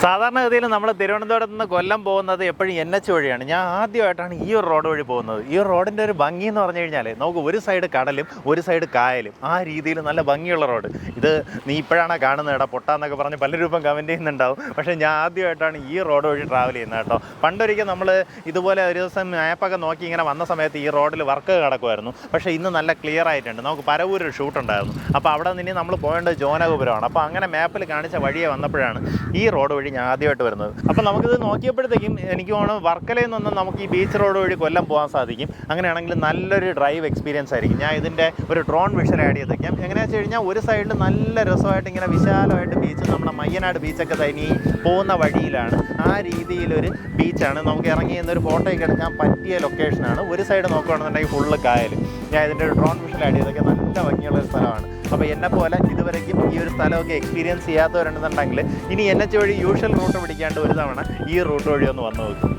സാധാരണഗതിയിൽ നമ്മൾ തിരുവനന്തപുരത്ത് നിന്ന് കൊല്ലം പോകുന്നത് എപ്പോഴും NH വഴിയാണ്. ഞാൻ ആദ്യമായിട്ടാണ് ഈ ഒരു റോഡ് വഴി പോകുന്നത്. ഈ റോഡിൻ്റെ ഒരു ഭംഗി എന്ന് പറഞ്ഞു കഴിഞ്ഞാൽ നമുക്ക് ഒരു സൈഡ് കടലും ഒരു സൈഡ് കായലും, ആ രീതിയിൽ നല്ല ഭംഗിയുള്ള റോഡ്. ഇത് നീ ഇപ്പോഴാണ് കാണുന്നത് കേട്ടോ, പൊട്ടാന്നൊക്കെ പറഞ്ഞ് പലരും ഇപ്പം കമൻറ്റ് ചെയ്യുന്നുണ്ടാവും. പക്ഷേ ഞാൻ ആദ്യമായിട്ടാണ് ഈ റോഡ് വഴി ട്രാവൽ ചെയ്യുന്നത് കേട്ടോ. പണ്ടൊരിക്കൽ നമ്മൾ ഇതുപോലെ ഒരു ദിവസം മാപ്പൊക്കെ നോക്കി ഇങ്ങനെ വന്ന സമയത്ത് ഈ റോഡിൽ വർക്ക് കിടക്കുമായിരുന്നു. പക്ഷേ ഇന്ന് നല്ല ക്ലിയർ ആയിട്ടുണ്ട്. നമുക്ക് പരവൂർ ഷൂട്ട് ഉണ്ടായിരുന്നു. അപ്പോൾ അവിടെ നിന്ന് നമ്മൾ പോകേണ്ടത് ജോനഗോപുരമാണ്. അപ്പോൾ അങ്ങനെ മാപ്പിൽ കാണിച്ച വഴിയെ വന്നപ്പോഴാണ് ഈ റോഡ് വഴി ഞാൻ ആദ്യമായിട്ട് വരുന്നത്. അപ്പോൾ നമുക്കിത് നോക്കിയപ്പോഴത്തേക്കും എനിക്ക് തോന്നുന്നു വർക്കലയിൽ നിന്നും നമുക്ക് ഈ ബീച്ച് റോഡ് വഴി കൊല്ലം പോകാൻ സാധിക്കും. അങ്ങനെയാണെങ്കിൽ നല്ലൊരു ഡ്രൈവ് എക്സ്പീരിയൻസ് ആയിരിക്കും. ഞാൻ ഇതിൻ്റെ ഒരു ഡ്രോൺ വിഷ്വൽ ആഡ് ചെയ്തേക്കാം. എങ്ങനെയാണെന്ന് വെച്ച് കഴിഞ്ഞാൽ ഒരു സൈഡിൽ നല്ല രസമായിട്ട് ഇങ്ങനെ വിശാലമായിട്ട് ബീച്ച്, നമ്മുടെ മയ്യനാട് ബീച്ചൊക്കെ തനി പോകുന്ന വഴിയിലാണ്. ആ രീതിയിലൊരു ബീച്ചാണ്. നമുക്ക് ഇറങ്ങി എന്നൊരു ഫോട്ടോയൊക്കെ എടുക്കാൻ പറ്റിയ ലൊക്കേഷനാണ്. ഒരു സൈഡ് നോക്കുകയാണെന്നുണ്ടെങ്കിൽ ഫുള്ള് കായൽ. ഞാൻ ഇതിൻ്റെ ഒരു ഡ്രോൺ വിഷ്വൽ ആഡ് ചെയ്തൊക്കെ നല്ല ഭംഗിയുള്ളൊരു സ്ഥലമാണ്. അപ്പോൾ എന്നെപ്പോലെ ഇതുവരേക്കും ഈ ഒരു സ്ഥലമൊക്കെ എക്സ്പീരിയൻസ് ചെയ്യാത്തവരുണ്ടെന്നുണ്ടെങ്കിൽ ഇനി NH വഴി യൂഷ്വൽ റൂട്ട് പിടിക്കാണ്ട് ഒരു തവണ ഈ റൂട്ട് വഴി ഒന്ന് വന്നു നോക്കും.